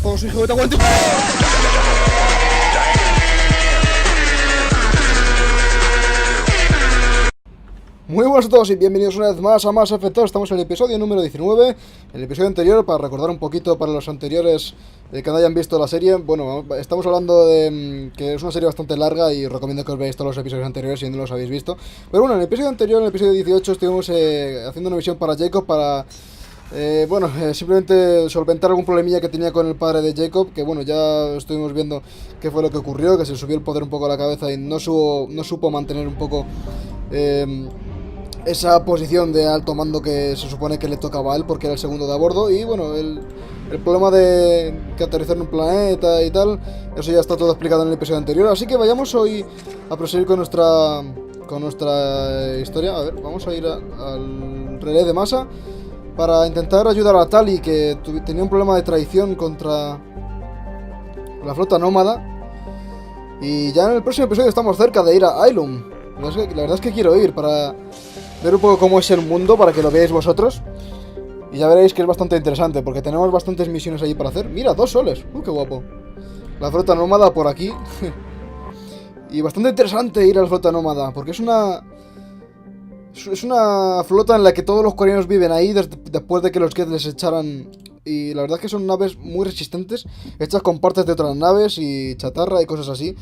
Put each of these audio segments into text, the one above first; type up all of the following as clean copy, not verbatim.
esposo, hijo, que te aguante. Muy buenas a todos y bienvenidos una vez más a Más Efectos. Estamos en el episodio número 19. El episodio anterior, para recordar un poquito para los anteriores que no hayan visto la serie. Bueno, estamos hablando de que es una serie bastante larga y recomiendo que os veáis todos los episodios anteriores si no los habéis visto. Pero bueno, en el episodio anterior, en el episodio 18, estuvimos haciendo una misión para Jacob para... simplemente solventar algún problemilla que tenía con el padre de Jacob. Que bueno, ya estuvimos viendo qué fue lo que ocurrió, que se subió el poder un poco a la cabeza y no supo mantener un poco... esa posición de alto mando que se supone que le tocaba a él porque era el segundo de a bordo. Y bueno, el problema de que aterrizar en un planeta y tal, eso ya está todo explicado en el episodio anterior. Así que vayamos hoy a proseguir con nuestra historia. A ver, vamos a ir al relé de masa para intentar ayudar a Tali, que tenía un problema de traición contra la flota nómada. Y ya en el próximo episodio estamos cerca de ir a Ailum. La verdad es que quiero ir para ver un poco cómo es el mundo, para que lo veáis vosotros. Y ya veréis que es bastante interesante, porque tenemos bastantes misiones allí para hacer. Mira, 2 soles. Qué guapo. La flota nómada por aquí. Y bastante interesante ir a la flota nómada, porque es una flota en la que todos los coreanos viven ahí después de que los Geth les echaran. Y la verdad es que son naves muy resistentes, hechas con partes de otras naves y chatarra y cosas así.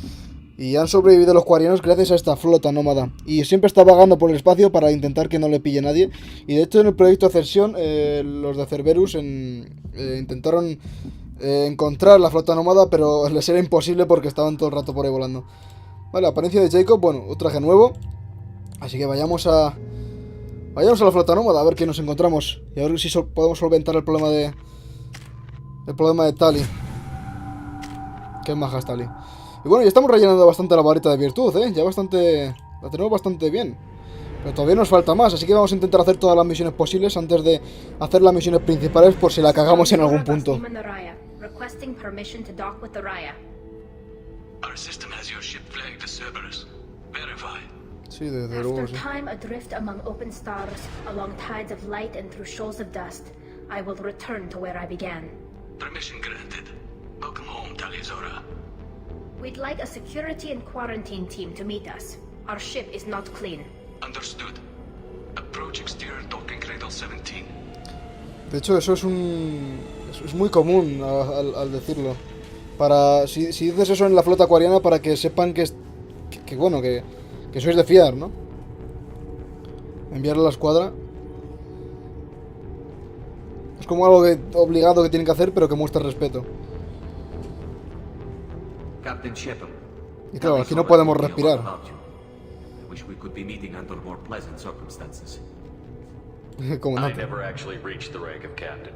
Y han sobrevivido los coreanos gracias a esta flota nómada. Y siempre está vagando por el espacio para intentar que no le pille nadie. Y de hecho en el proyecto Ascensión, los de Cerberus intentaron encontrar la flota nómada, pero les era imposible porque estaban todo el rato por ahí volando. Vale, apariencia de Jacob, bueno, un traje nuevo. Así que vayamos a la flota nómada a ver qué nos encontramos. Y a ver si podemos solventar el problema de Tali. Qué maja es Tali. Y bueno, ya estamos rellenando bastante la varita de virtud, ya la tenemos bastante bien. Pero todavía nos falta más, así que vamos a intentar hacer todas las misiones posibles antes de hacer las misiones principales, por si la cagamos en algún punto. Sí, desde luego, sí. We'd like a security and quarantine team to meet us. Our ship is not clean. Understood. Approach exterior docking cradle 17. De hecho, eso es muy común al decirlo. Si dices eso en la flota acuariana, para que sepan que sois de fiar, ¿no? Enviar a la escuadra. Es como algo obligado que tienen que hacer, pero que muestra respeto. Captain Shepard. Y claro, aquí no podemos respirar. I never actually reached the rank of captain.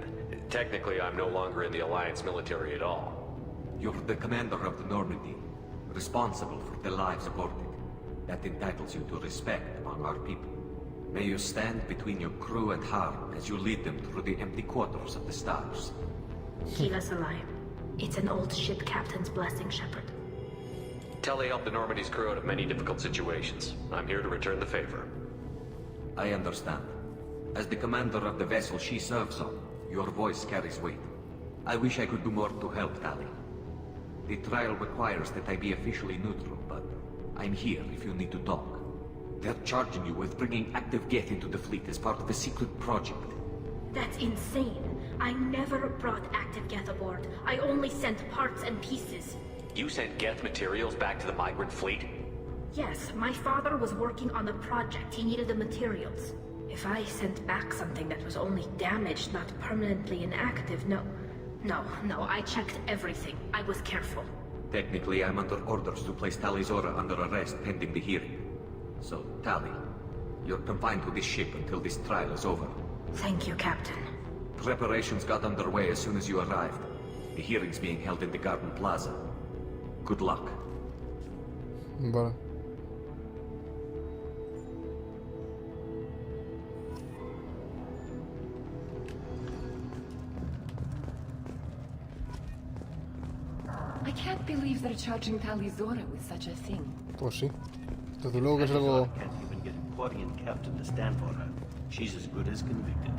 Technically, I'm no longer in the Alliance military at all. You're the commander of the Normandy, responsible for the lives aborted. That entitles you to respect among our people. May you stand between your crew and harm as you lead them through the empty quarters of the stars. Keep us alive. It's an old ship captain's blessing, Shepard. Tali helped the Normandy's crew out of many difficult situations. I'm here to return the favor. I understand. As the commander of the vessel she serves on, your voice carries weight. I wish I could do more to help Tali. The trial requires that I be officially neutral, but I'm here if you need to talk. They're charging you with bringing active Geth into the fleet as part of a secret project. That's insane. I never brought active Geth aboard. I only sent parts and pieces. You sent Geth materials back to the migrant fleet? Yes, my father was working on a project. He needed the materials. If I sent back something that was only damaged, not permanently inactive, no, I checked everything. I was careful. Technically, I'm under orders to place Tali Zora under arrest pending the hearing. So, Tali, you're confined to this ship until this trial is over. Thank you, Captain. Preparations got underway as soon as you arrived. The hearing's being held in the Garden Plaza. Good luck. Vale. I can't believe they're charging Tali Zora with such a thing. Pues sí. Desde luego que es algo... Captain to stand for her. She's as good as convicted.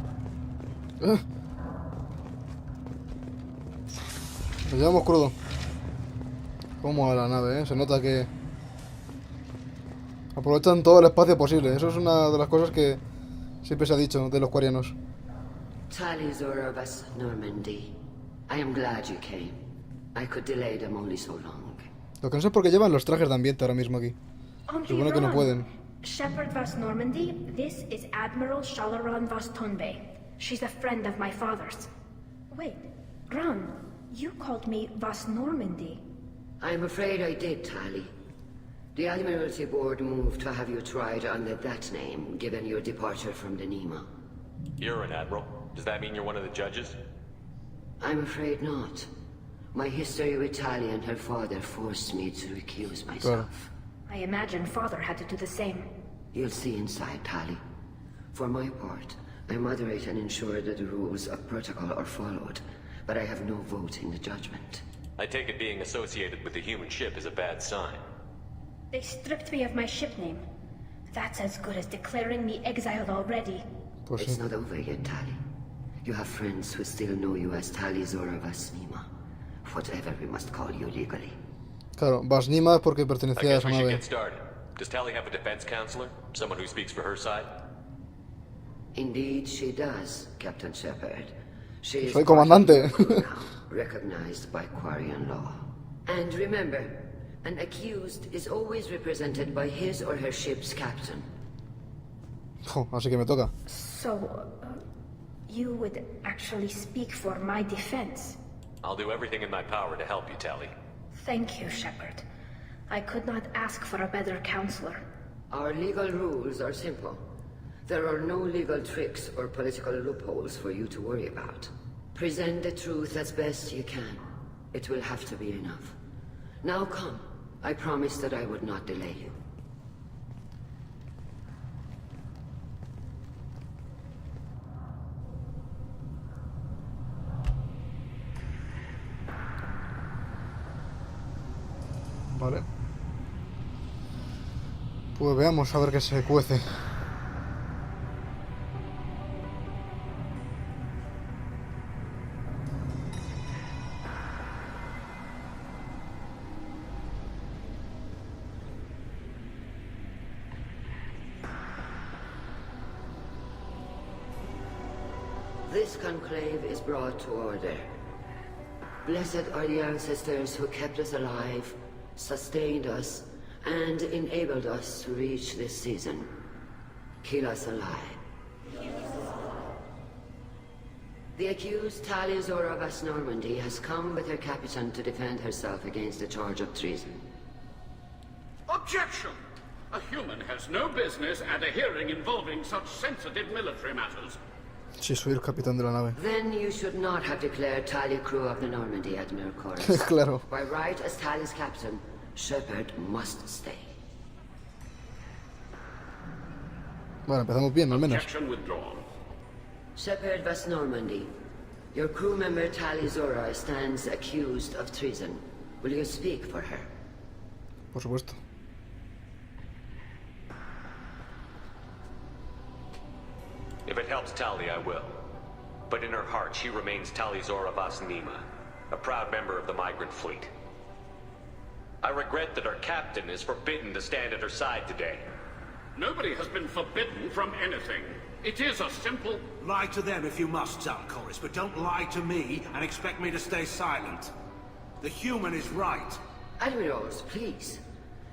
Nos llevamos crudo. Como a la nave, ¿eh? Se nota que aprovechan todo el espacio posible. Eso es una de las cosas que siempre se ha dicho de los quarianos. Tali Normandy. I am glad you came. I could delay them only so long. Lo que no sé es por qué llevan los trajes de ambiente ahora mismo aquí. Supone que no pueden. Shepard vas Normandy, this is Admiral Shalaran vas Tonbe. She's a friend of my father's. Wait, Ron, you called me vas Normandy. I'm afraid I did, Tali. The Admiralty Board moved to have you tried under that name, given your departure from the Nima. You're an admiral. Does that mean you're one of the judges? I'm afraid not. My history with Tali and her father forced me to recuse myself. I imagine father had to do the same. You'll see inside, Tali. For my part, I moderate and ensure that the rules of protocol are followed, but I have no vote in the judgment. I take it being associated with the human ship is a bad sign. They stripped me of my ship name. That's as good as declaring me exiled already. Pues It's sí. not over yet, Tali. You have friends who still know you as Tali Zora Vasnima. Whatever we must call you legally. Claro, Vasnima es porque I pertenecía a guess esa we should nave. get started. Does Tali have a defense counselor? Someone who speaks for her side? Indeed, she does, Captain Shepard. She is Soy part of comandante. the crew now, recognized by Quarian law. And remember, an accused is always represented by his or her ship's captain. Jo, así que me toca. So, you would actually speak for my defense? I'll do everything in my power to help you, Tali. Thank you, Shepard. I could not ask for a better counselor. Our legal rules are simple. There are no legal tricks or political loopholes for you to worry about. Present the truth as best you can. It will have to be enough. Now come. I promised that I would not delay you. Vale. Pues veamos a ver qué se cuece. This conclave is brought to order. Blessed are the ancestors who kept us alive, sustained us, and enabled us to reach this season. Keep us alive. The accused Tali Zora vas Normandy has come with her captain to defend herself against the charge of treason. Objection! A human has no business at a hearing involving such sensitive military matters. Sí, soy el capitán de la nave. Then you should not have declared Tali crew of the Normandy, Admiral Chorus. Claro. By right as Tali's captain, Shepard must stay. Bueno, empezamos bien, al menos. Objection withdrawn. Shepard vas Normandy. Your crew member Tali Zora stands accused of treason. Will you speak for her? Por supuesto. If it helps Tali, I will. But in her heart, she remains Tali Zora vas Nima, a proud member of the migrant fleet. I regret that our captain is forbidden to stand at her side today. Nobody has been forbidden from anything. It is a simple... Lie to them if you must, Zalcoris, but don't lie to me and expect me to stay silent. The human is right. Admirals, please.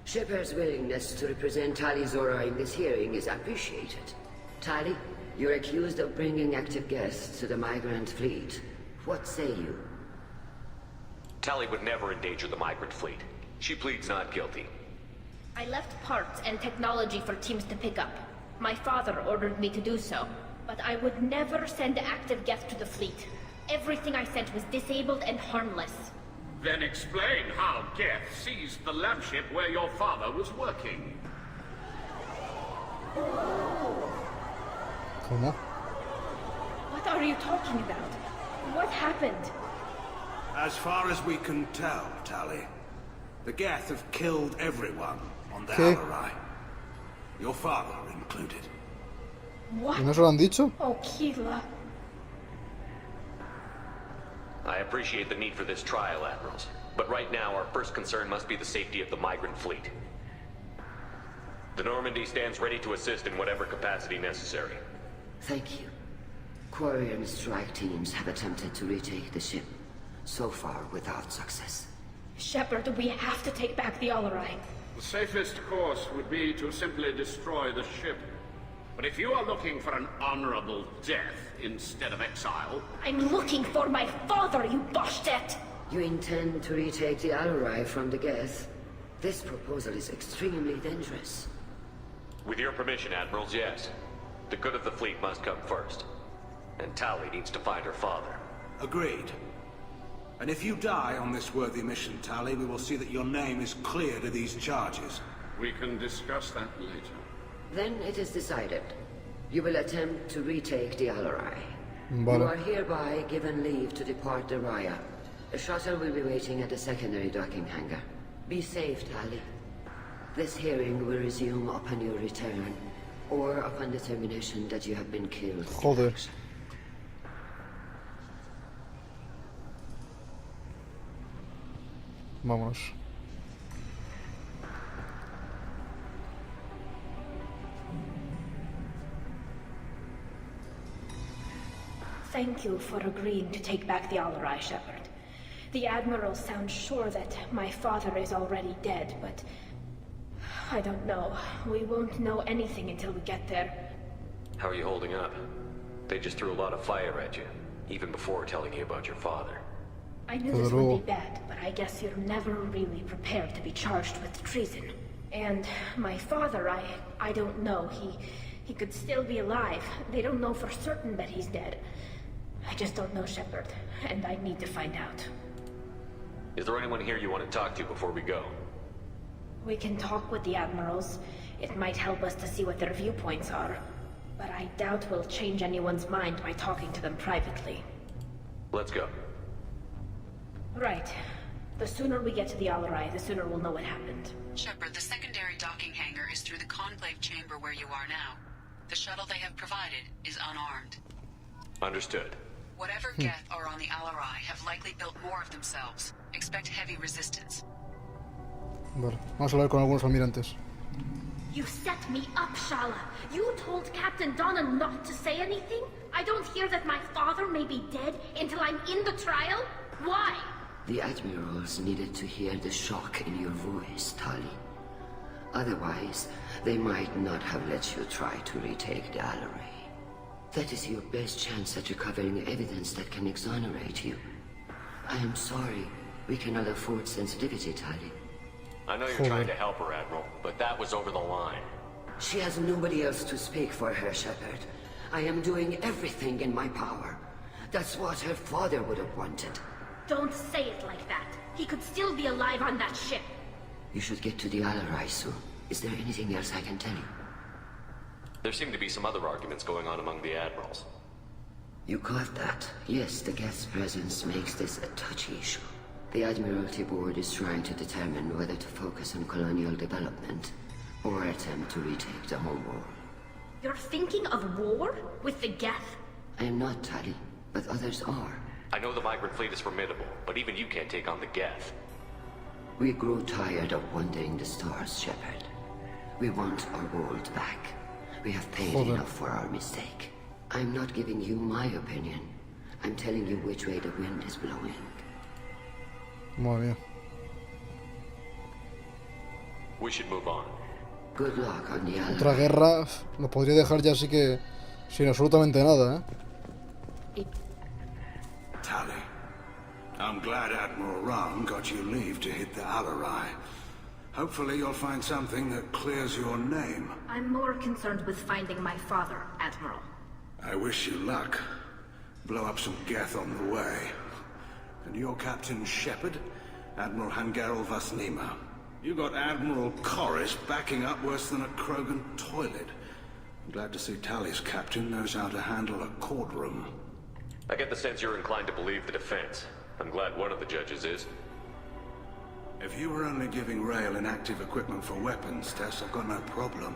Shepard's willingness to represent Tali Zora in this hearing is appreciated. Tali, you're accused of bringing active guests to the migrant fleet. What say you? Tali would never endanger the migrant fleet. She pleads not guilty. I left parts and technology for teams to pick up. My father ordered me to do so, but I would never send active guests to the fleet. Everything I sent was disabled and harmless. Then explain how Geth seized the lab ship where your father was working. ¿Cómo? What are you talking about? What happened? As far as we can tell, Tali, the Geth have killed everyone on the ¿Qué? Alarai. Your father included. What? ¿Y no se lo han dicho? Oh, Keela. I appreciate the need for this trial, Admirals. But right now, our first concern must be the safety of the migrant fleet. The Normandy stands ready to assist in whatever capacity necessary. Thank you. Quarry and strike teams have attempted to retake the ship, so far without success. Shepard, we have to take back the Alarai. The safest course would be to simply destroy the ship. But if you are looking for an honorable death instead of exile... I'm looking for my father, you bastet! You intend to retake the Alarai from the Geth? This proposal is extremely dangerous. With your permission, Admirals, yes. The good of the fleet must come first. And Tali needs to find her father. Agreed. And if you die on this worthy mission, Tali, we will see that your name is cleared of these charges. We can discuss that later. Then it is decided. You will attempt to retake the Alarai. Vale. You are hereby given leave to depart the Raya. A shuttle will be waiting at the secondary docking hangar. Be safe, Tali. This hearing will resume upon your return, or upon determination that you have been killed. Joder. Vámonos. Thank you for agreeing to take back the Alarai, Shepard. The Admiral sounds sure that my father is already dead, but... I don't know. We won't know anything until we get there. How are you holding up? They just threw a lot of fire at you, even before telling you about your father. I knew this would be bad, but I guess you're never really prepared to be charged with treason. And my father, I don't know. He could still be alive. They don't know for certain that he's dead. I just don't know, Shepard, and I need to find out. Is there anyone here you want to talk to before we go? We can talk with the Admirals. It might help us to see what their viewpoints are. But I doubt we'll change anyone's mind by talking to them privately. Let's go. Right. The sooner we get to the Alarai, the sooner we'll know what happened. Shepard, the secondary docking hangar is through the conclave chamber where you are now. The shuttle they have provided is unarmed. Understood. Whatever Geth are on the Alarai have likely built more of themselves. Expect heavy resistance. Vale, vamos a hablar con algunos almirantes. You set me up, Shala. You told Captain Donna not to say anything? I don't hear that my father may be dead until I'm in the trial? Why? The Admirals needed to hear the shock in your voice, Tali. Otherwise, they might not have let you try to retake the Alarai. That is your best chance at recovering evidence that can exonerate you. I am sorry. We cannot afford sensitivity, Tali. I know you're trying to help her, Admiral, but that was over the line. She has nobody else to speak for her, Shepard. I am doing everything in my power. That's what her father would have wanted. Don't say it like that. He could still be alive on that ship. You should get to the Alarai soon. Is there anything else I can tell you? There seem to be some other arguments going on among the Admirals. You caught that? Yes, the guest presence makes this a touchy issue. The Admiralty Board is trying to determine whether to focus on colonial development or attempt to retake the home world. You're thinking of war? With the Geth? I am not, Tali, but others are. I know the migrant fleet is formidable, but even you can't take on the Geth. We grow tired of wandering the stars, Shepard. We want our world back. We have paid enough for our mistake. I'm not giving you my opinion. I'm telling you which way the wind is blowing. Madre mía. We should move on. Good luck on the Alarai. Otra guerra nos podría dejar ya así que sin absolutamente nada, ¿eh? Tali, I'm glad Admiral Ram got you leave to hit the Alarai. Hopefully you'll find something that clears your name. I'm more concerned with finding my father, Admiral. I wish you luck. Blow up some Geth on the way. And your Captain Shepard, Admiral Hangarel Vasnima. You got Admiral Corris backing up worse than a Krogan toilet. I'm glad to see Tali's captain knows how to handle a courtroom. I get the sense you're inclined to believe the defense. I'm glad one of the judges is. If you were only giving Rail inactive equipment for weapons tests, I've got no problem.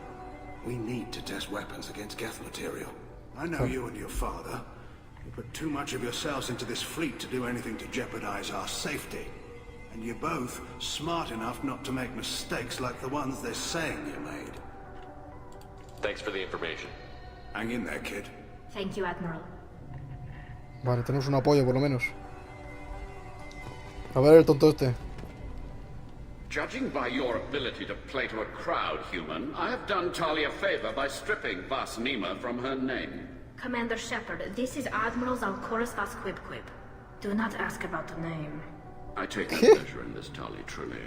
We need to test weapons against Geth material. I know you and your father. You put too much of yourselves into this fleet to do anything to jeopardize our safety. And you're both smart enough not to make mistakes like the ones they're saying you made. Thanks for the information. Hang in there, kid. Thank you, Admiral. Vale, tenemos un apoyo por lo menos. A ver el tonto este. Judging by your ability to play to a crowd, human, I have done Tali a favor by stripping Vas Nima from her name. Commander Shepard, this is Admiral Zalkoris Vas Quib. Do not ask about the name. I take no pleasure in this, Tali, truly.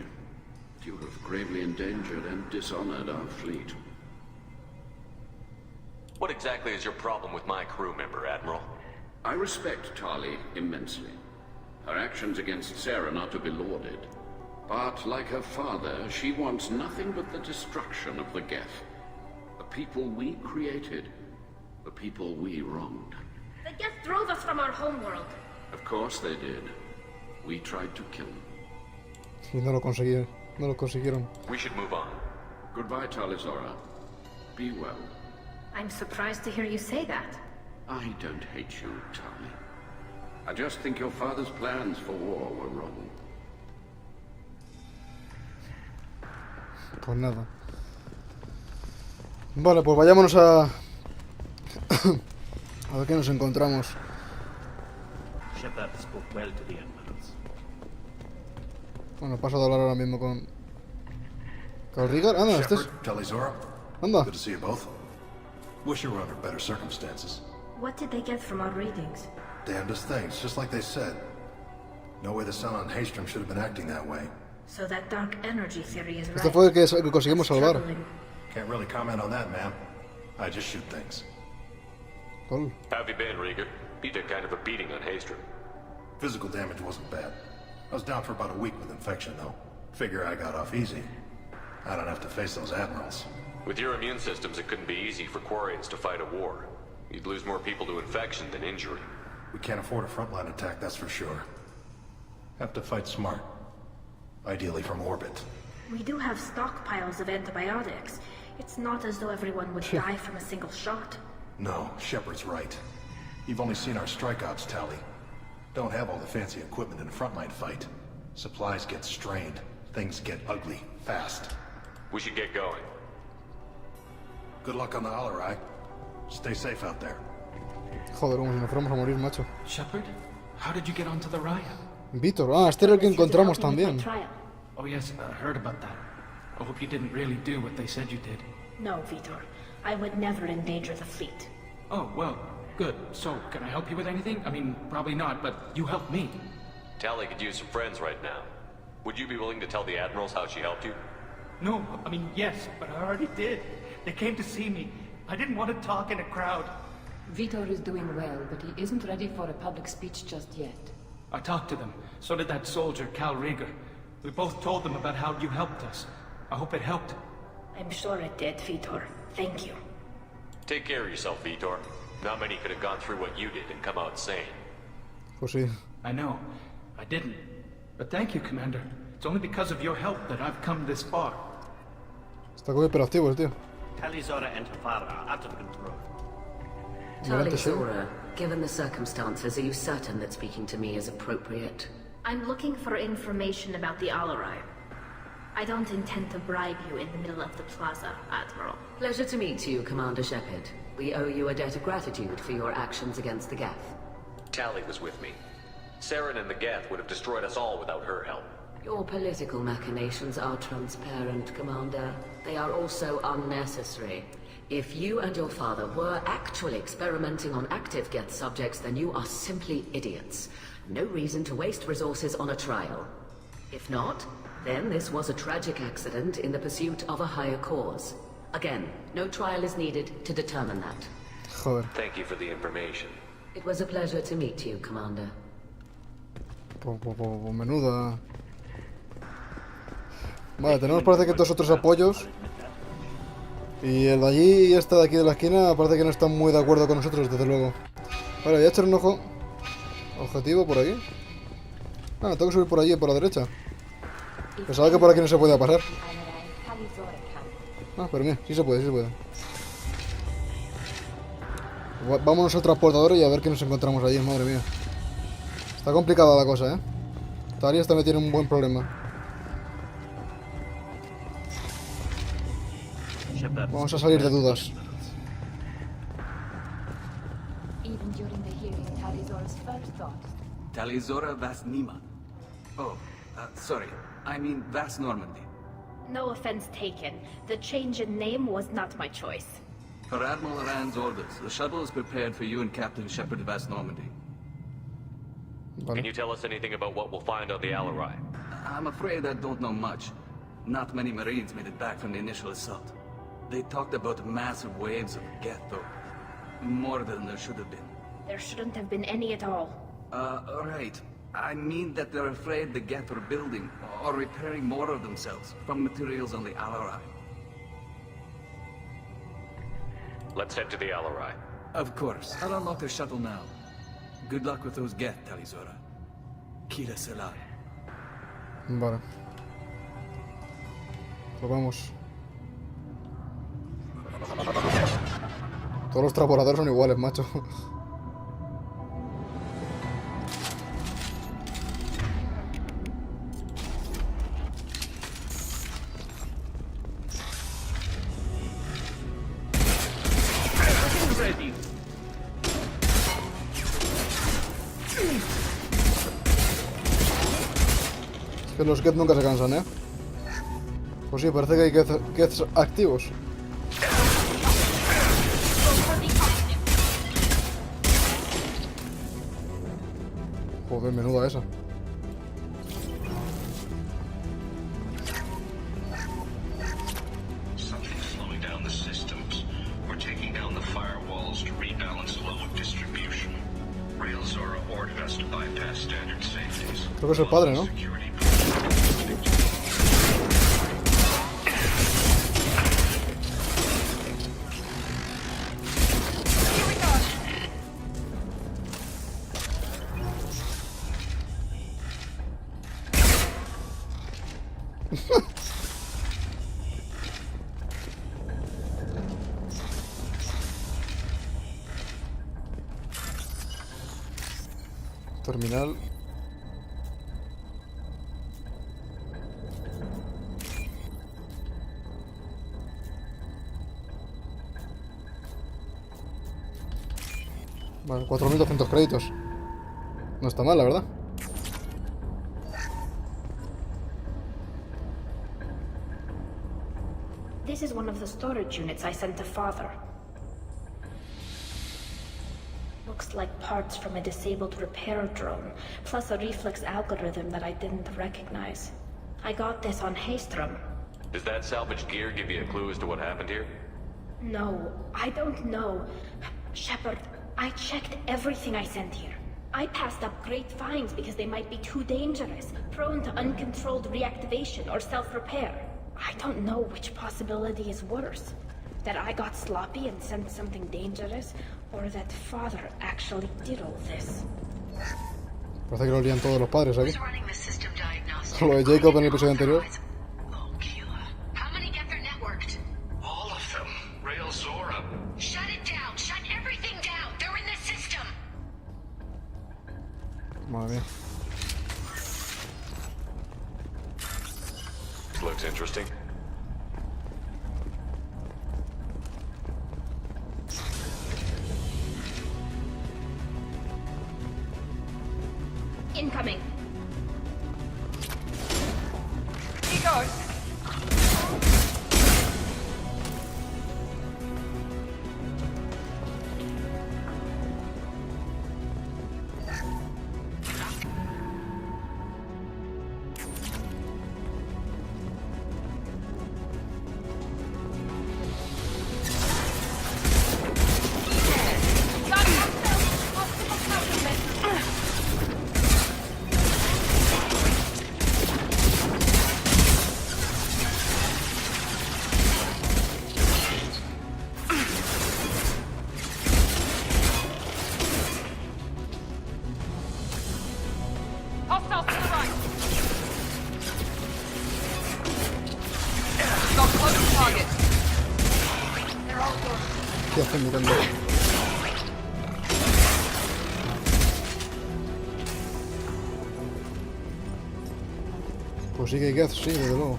You have gravely endangered and dishonored our fleet. What exactly is your problem with my crew member, Admiral? I respect Tali immensely. Her actions against Sarah not to be lauded. But, like her father, she wants nothing but the destruction of the Geth. The people we created. The people we wronged. The Geth drove us from our homeworld. Of course they did. We tried to kill them. Y no lo consiguieron. No lo consiguieron. We should move on. Goodbye, Talizora. Be well. I'm surprised to hear you say that. I don't hate you, Tali. I just think your father's plans for war were wrong. Pues nada. Vale, pues vayámonos a... a ver qué nos encontramos. Shepard spoke well to the admirals. Bueno, paso de hablar ahora mismo con... ¿Con Rigar? Anda, este es... Shepard, Talizora. Anda. Good to see you both. Wish you were under better circumstances. What did they get from our readings? Damnedest things, just like they said. No way the son on Haystrom should have been acting that way. So that dark energy theory is right. Este fue el que conseguimos salvar. Troubling. Can't really comment on that, ma'am. I just shoot things. Cool. How have you been, Rieger? You took kind of a beating on Haystrom. Physical damage wasn't bad. I was down for about a week with infection, though. Figure I got off easy. I don't have to face those admirals. With your immune systems, it couldn't be easy for Quarians to fight a war. You'd lose more people to infection than injury. We can't afford a frontline attack, that's for sure. Have to fight smart. Ideally from orbit. We do have stockpiles of antibiotics. It's not as though everyone would die from a single shot. No, Shepard's right. You've only seen our strikeouts, Tali. Don't have all the fancy equipment in a frontline fight. Supplies get strained. Things get ugly, fast. We should get going. Good luck on the Alarai. Stay safe out there. Joder, como si nos fuéramos a morir, macho. Shepard, how did you get onto the Raya? Víctor, este era el que encontramos también. Oh yes, I heard about that. I hope you didn't really do what they said you did. No, Vitor. I would never endanger the fleet. Oh, well, good. So, can I help you with anything? I mean, probably not, but you helped me. Tali could use some friends right now. Would you be willing to tell the admirals how she helped you? No, I mean, yes, but I already did. They came to see me. I didn't want to talk in a crowd. Vitor is doing well, but he isn't ready for a public speech just yet. I talked to them. So did that soldier, Cal Rieger. We both told them about how you helped us. I hope it helped. I'm sure it did, Vitor. Thank you. Take care of yourself, Vitor. Not many could have gone through what you did and come out sane. Pues sí. I know. I didn't. But thank you, Commander. It's only because of your help that I've come this far. Está como hiperactivo el tío. Talizora and her father are out of control. Talizora, given the circumstances, are you certain that speaking to me is appropriate? I'm looking for information about the Alarai. I don't intend to bribe you in the middle of the plaza, Admiral. Pleasure to meet you, Commander Shepard. We owe you a debt of gratitude for your actions against the Geth. Tali was with me. Saren and the Geth would have destroyed us all without her help. Your political machinations are transparent, Commander. They are also unnecessary. If you and your father were actually experimenting on active Geth subjects, then you are simply idiots. No reason to waste resources on a trial. If not, then this was a tragic accident in the pursuit of a higher cause. Again, no trial is needed to determine that. Joder. Thank you for the information. It was a pleasure to meet you, Commander. Menuda. Vale, tenemos parece que dos otros apoyos. Y el de allí y este de aquí de la esquina parece que no están muy de acuerdo con nosotros, desde luego. Vale, voy a echar un ojo. Objetivo por aquí. Ah, tengo que subir por allí, por la derecha. Pensaba que por aquí no se podía pasar. Ah, pero mira, sí se puede, sí se puede. Vámonos al transportador y a ver qué nos encontramos allí, madre mía. Está complicada la cosa, ¿eh? Tali esta me tiene un buen problema. Vamos a salir de dudas. Even during the hearing, Tali Zora's first thought. Tali Zora Vas Nima. Oh, sorry. I mean Vas Normandy. No offense taken. The change in name was not my choice. Per Admiral Rand's orders, the shuttle is prepared for you and Captain Shepard Vas Normandy. Can you tell us anything about what we'll find on the Alarai? I'm afraid I don't know much. Not many Marines made it back from the initial assault. They talked about massive waves of Geth, though. More than there should have been. There shouldn't have been any at all. Right. I mean that they're afraid the Geth are building or repairing more of themselves from materials on the Alarai. Let's head to the Alarai. Of course. I'll unlock the shuttle now. Good luck with those Geth, Tali Zora. Kira Selah. Vale. Pues vamos. Todos los transportadores son iguales, macho. Es que los Geth nunca se cansan, ¿eh? Pues sí, parece que hay Geths activos. Joder, menuda esa. Something's slowing down the systems. We're taking down the firewalls to rebalance load distribution. Rail Zora ordered us to bypass standard safeties. Creo que es el padre, ¿no? Terminal. Vale, 4.200 créditos. No está mal, la verdad. This is one of the storage units I sent to Father. Looks like parts from a disabled repair drone, plus a reflex algorithm that I didn't recognize. I got this on Haystrom. Does that salvaged gear give you a clue as to what happened here? No, I don't know. Shepard, I checked everything I sent here. I passed up great finds because they might be too dangerous, prone to uncontrolled reactivation or self-repair. I don't know which possibility is worse. That I got sloppy and sent something dangerous, or that Father actually did all this. Parece que lo lían todos los padres aquí. Lo de Jacob en el episodio anterior. How many Geth are networked? All of them. Rail Zora. Shut it down. Shut everything down. They're in the system. Madre mía. Looks interesting. Incoming. He goes. Hostiles to the right. Got close to target. They're all gone. ¿Qué hacen mirando? Pues sí que hay Geth, sí, desde luego.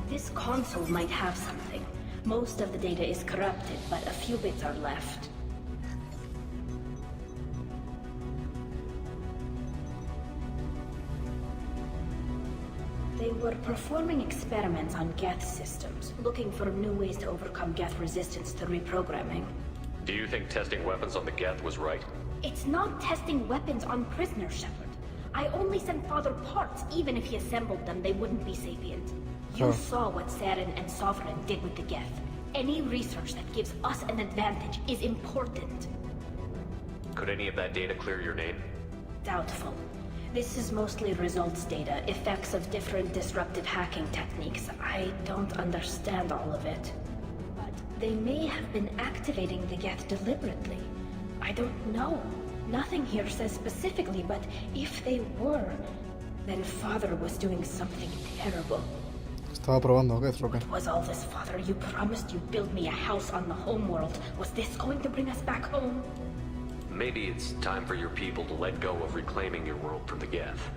This console might have something. Most of the data is corrupted, but a few bits are left. They were performing experiments on Geth systems, looking for new ways to overcome Geth resistance to reprogramming. Do you think testing weapons on the Geth was right? It's not testing weapons on prisoners, Shepard. I only sent Father parts. Even if he assembled them, they wouldn't be sapient. You saw what Saren and Sovereign did with the Geth. Any research that gives us an advantage is important. Could any of that data clear your name? Doubtful. This is mostly results data, effects of different disruptive hacking techniques. I don't understand all of it. But they may have been activating the Geth deliberately. I don't know. Nothing here says specifically, but if they were, then Father was doing something terrible. Estaba probando Geth, ¿o qué? What was all this, Father? You promised you'd build me a house on the homeworld. Was this going to bring us back home? Maybe it's time for your people to let go of reclaiming your world from the Geth.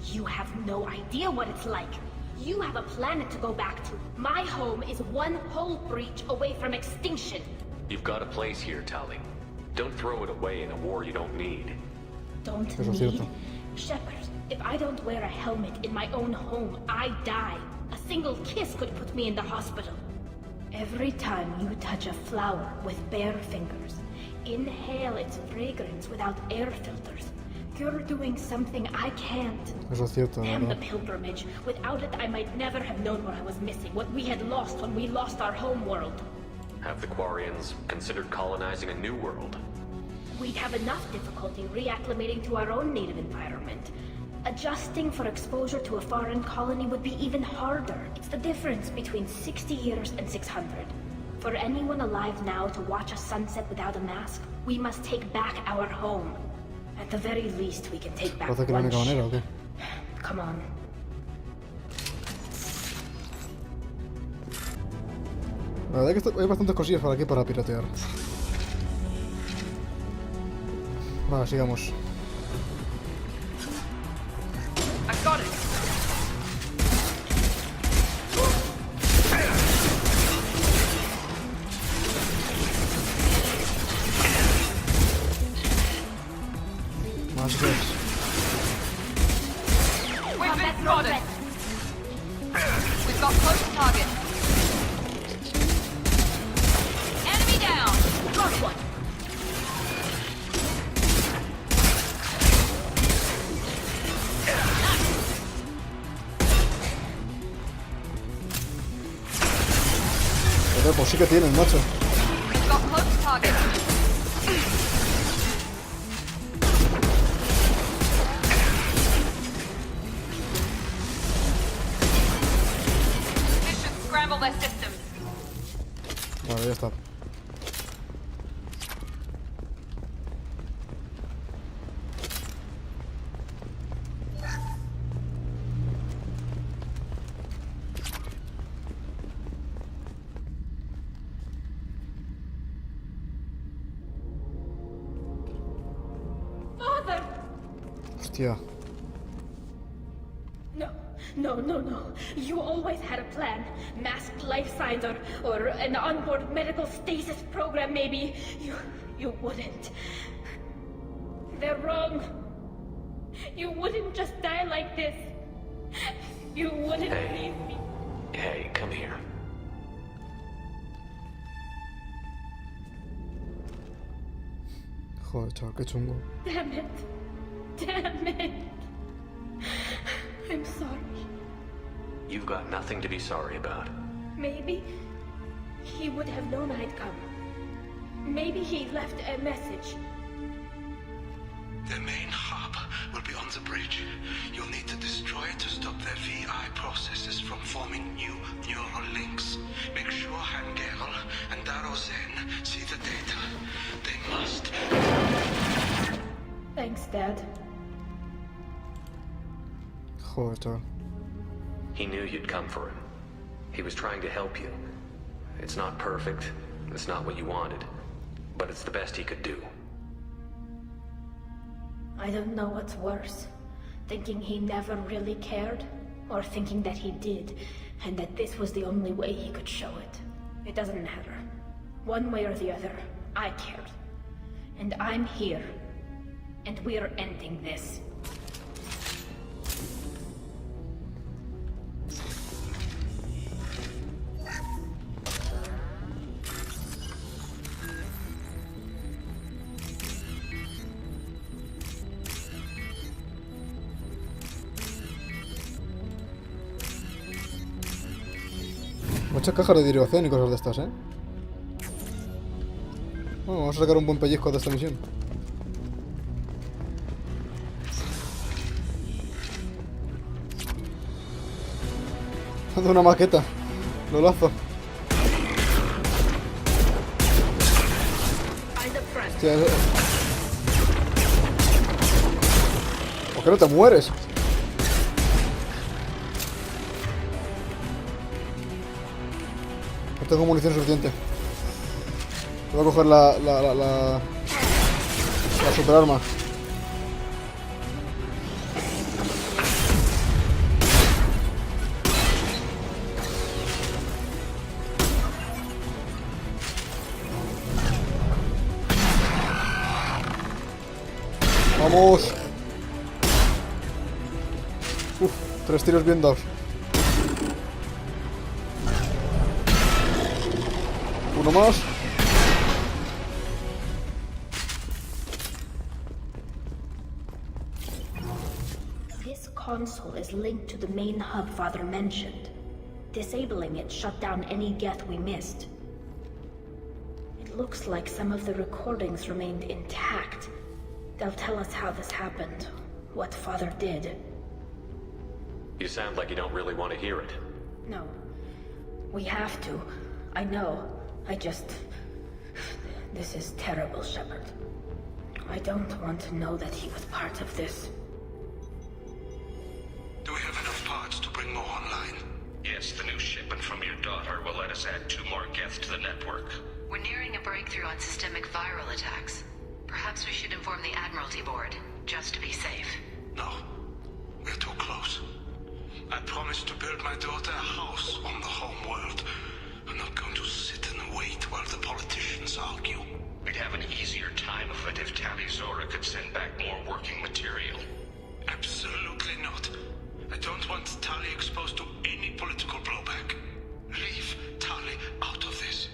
You have no idea what it's like. You have a planet to go back to. My home is one hull breach away from extinction. You've got a place here, Tali. Don't throw it away in a war you don't need. Don't need? Shepard, if I don't wear a helmet in my own home, I die. A single kiss could put me in the hospital. Every time you touch a flower with bare fingers, inhale its fragrance without air filters, you're doing something I can't. Eso es cierto, Damn the pilgrimage. Without it, I might never have known what I was missing, what we had lost when we lost our home world. Have the Quarians considered colonizing a new world? We'd have enough difficulty reacclimating to our own native environment. Adjusting for exposure to a foreign colony would be even harder. It's the difference between 60 years and 600. For anyone alive now to watch a sunset without a mask, we must take back our home. At the very least, we can take back one ship. Come on. La verdad que hay bastantes cosillas por aquí para piratear. Vale, sigamos. Más Geth. We've got close target. Enemy down. Got one. Joder, pues sí que tienen, macho. We've got close target. Their systems. Vale, ya está. Father! Hostia. No. You always had a plan. Masked life signs or an onboard medical stasis program, maybe. You wouldn't. They're wrong. You wouldn't just die like this. You wouldn't leave me. Hey, come here. Joder, chaval, qué chungo. Damn it. I'm sorry. You've got nothing to be sorry about. Maybe he would have known I'd come. Maybe he left a message. Their main hub will be on the bridge. You'll need to destroy it to stop their VI processes from forming new neural links. Make sure Hangerl and Darozen see the data. They must. Thanks, Dad. Joder, chaval. He knew you'd come for him. He was trying to help you. It's not perfect. It's not what you wanted. but it's the best he could do. I don't know what's worse. Thinking he never really cared, or thinking that he did, and that this was the only way he could show it. It doesn't matter. One way or the other, I cared. And I'm here. And we're ending this. Muchas cajas de derivación y cosas de estas, ¿eh? Bueno, vamos a sacar un buen pellizco de esta misión. De una maqueta. Lo lazo. Hostia, ¿por qué no te mueres? No tengo munición suficiente. Voy a coger la superarma. Vamos. Uf, 3 tiros bien dados. Uno más. This console is linked to the main hub Father mentioned. Disabling it shut down any geth we missed. It looks like some of the recordings remained intact. They'll tell us how this happened, what Father did. You sound like you don't really want to hear it. No. We have to. I know. This is terrible, Shepard. I don't want to know that he was part of this. Do we have enough parts to bring more online? Yes, the new shipment from your daughter will let us add 2 more geth to the network. We're nearing a breakthrough on systemic viral attacks. Perhaps we should inform the Admiralty Board, just to be safe. No. We're too close. I promised to build my daughter a house on the home world. I'm not going to sit and wait while the politicians argue. We'd have an easier time of it if Tali Zora could send back more working material. Absolutely not. I don't want Tali exposed to any political blowback. Leave Tali out of this.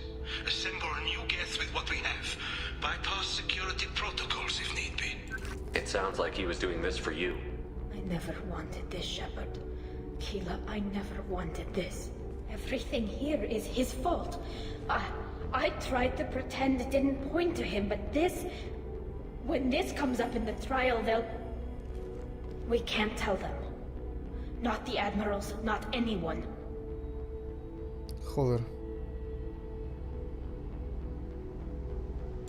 Assemble a new geth with what we have. Bypass security protocols if need be. It sounds like he was doing this for you. I never wanted this, Shepard. Keela, I never wanted this. Everything here is his fault. I tried to pretend it didn't point to him, but this... When this comes up in the trial, they'll... We can't tell them. Not the admirals, not anyone. Joder.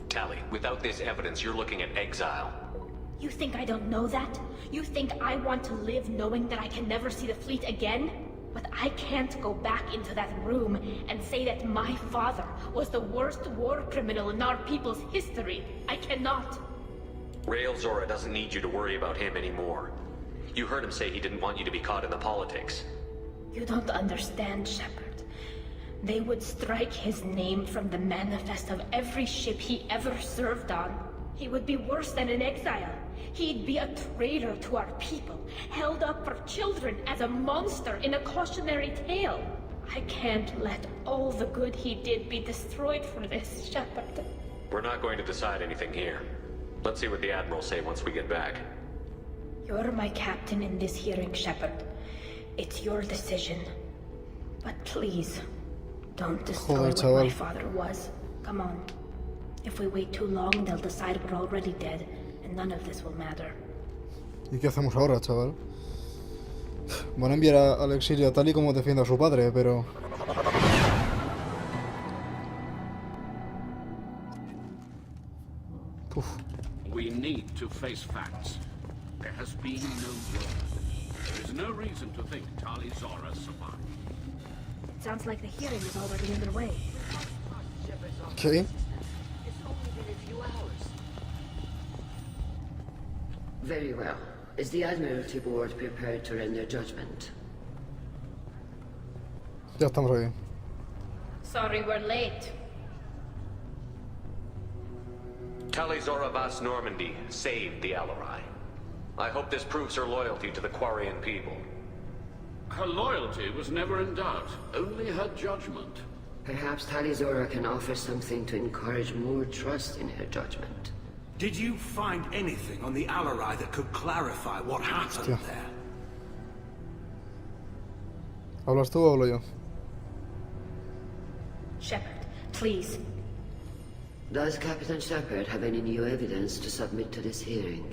Tali, without this evidence, you're looking at exile. You think I don't know that? You think I want to live knowing that I can never see the fleet again? But I can't go back into that room and say that my father was the worst war criminal in our people's history. I cannot. Rail Zora doesn't need you to worry about him anymore. You heard him say he didn't want you to be caught in the politics. You don't understand, Shepard. They would strike his name from the manifest of every ship he ever served on. He would be worse than an exile. He'd be a traitor to our people, held up for children as a monster in a cautionary tale. I can't let all the good he did be destroyed for this, Shepard. We're not going to decide anything here. Let's see what the Admirals say once we get back. You're my captain in this hearing, Shepard. It's your decision. But please, don't destroy what my father was. Come on. If we wait too long, they'll decide we're already dead, and none of this will matter. ¿Y qué hacemos ahora, chaval? Van a enviar a Alexis y a Tali como defienda a su padre, pero... Uf. We need to face facts. There has been no war. There is no reason to think Tali Zora survived. Sounds like the hearing is already underway. ¿Qué? Very well. Is the Admiralty Board prepared to render judgment? Ya estamos ahí. Sorry we're late. Tali Zora Vas Normandy saved the Alarai. I hope this proves her loyalty to the Quarian people. Her loyalty was never in doubt, only her judgment. Perhaps Tali Zora can offer something to encourage more trust in her judgment. Did you find anything on the Alarai that could clarify what happened there? ¿Hablas tú o hablo yo? Shepard, please. Does Captain Shepard have any new evidence to submit to this hearing?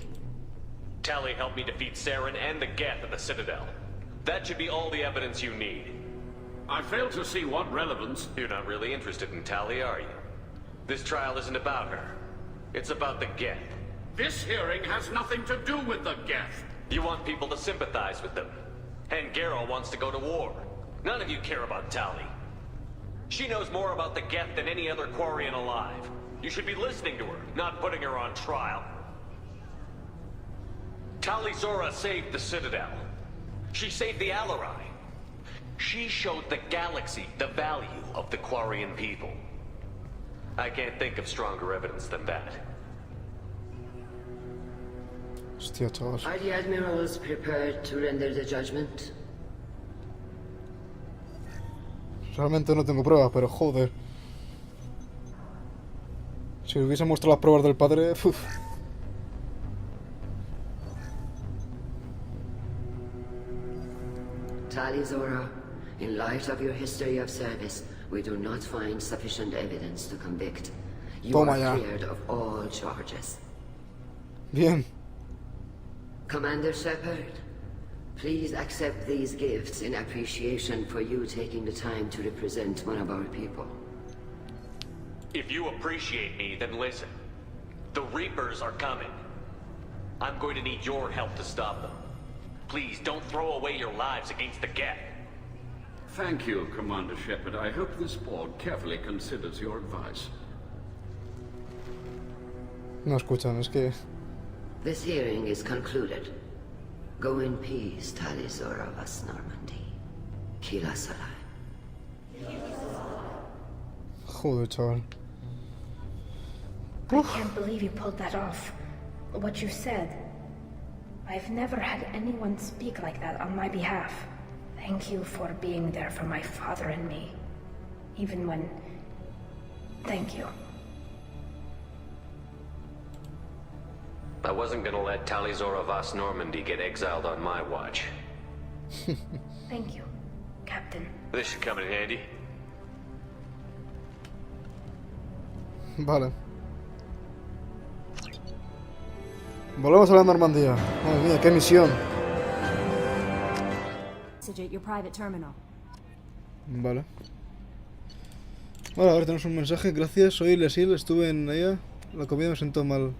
Tali helped me defeat Saren and the Geth at the Citadel. That should be all the evidence you need. I fail to see what relevance... You're not really interested in Tali, are you? This trial isn't about her. It's about the Geth. This hearing has nothing to do with the Geth. You want people to sympathize with them. And Garrow wants to go to war. None of you care about Tali. She knows more about the Geth than any other Quarian alive. You should be listening to her, not putting her on trial. Tali Zora saved the Citadel. She saved the Alarai. She showed the galaxy the value of the Quarian people. I can't think of stronger evidence than that. Hostia, chavos. Are the admirals prepared to render the judgment? Realmente no tengo pruebas, pero joder. Si hubiese mostrado las pruebas del padre... Uf. Tali Zora, in light of your history of service, we do not find sufficient evidence to convict. You Toma are ya. cleared of all charges. Bien. Commander Shepard, please accept these gifts in appreciation for you taking the time to represent one of our people. If you appreciate me, then listen. The Reapers are coming. I'm going to need your help to stop them. Please, don't throw away your lives against the Geth. Thank you, Commander Shepard. I hope this board carefully considers your advice. No escuchan, es que... This hearing is concluded. Go in peace, Tali Zora Vas Normandy. Kila Salai. Joder, chaval. I can't believe you pulled that off. What you said. I've never had anyone speak like that on my behalf. Thank you for being there for my father and me. Even when... Thank you. I wasn't gonna let Tali Zora Vas Normandy get exiled on my watch. Thank you, Captain. This should come in handy. Vale. Volvemos a la Normandía. Madre mía, qué misión. Your private terminal. Vale. Vale, a ver, tenemos un mensaje. Gracias, soy Lesil, estuve en ella. La comida me sentó mal.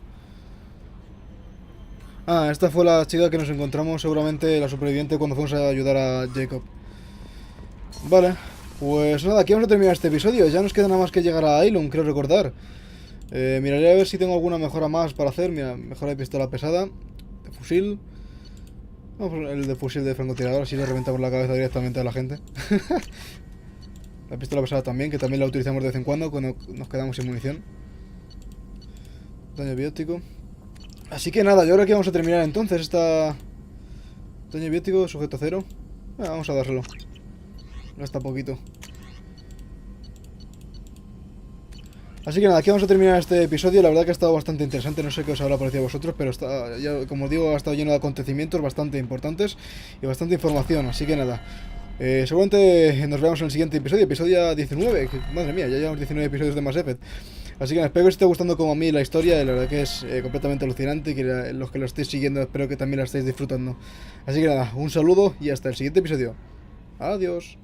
Ah, esta fue la chica que nos encontramos, seguramente la superviviente cuando fuimos a ayudar a Jacob. Vale, pues nada, aquí vamos a terminar este episodio. Ya nos queda nada más que llegar a Ailun, creo recordar. Miraré a ver si tengo alguna mejora más para hacer. Mira, mejora de pistola pesada, de fusil. Vamos por el de fusil de francotirador, así le reventamos la cabeza directamente a la gente. La pistola pesada también, que también la utilizamos de vez en cuando nos quedamos sin munición. Daño biótico. Así que nada, yo creo que vamos a terminar entonces esta... Daño biótico, sujeto cero. Vamos a dárselo. Gasta poquito. Así que nada, aquí vamos a terminar este episodio. La verdad que ha estado bastante interesante. No sé qué os habrá parecido a vosotros, pero está, ya, como os digo, ha estado lleno de acontecimientos bastante importantes y bastante información. Así que nada, seguramente nos vemos en el siguiente episodio, episodio 19. Que, madre mía, ya llevamos 19 episodios de Mass Effect. Así que nada, espero que os esté gustando como a mí la historia. La verdad que es completamente alucinante y que los que lo estéis siguiendo espero que también la estéis disfrutando. Así que nada, un saludo y hasta el siguiente episodio. Adiós.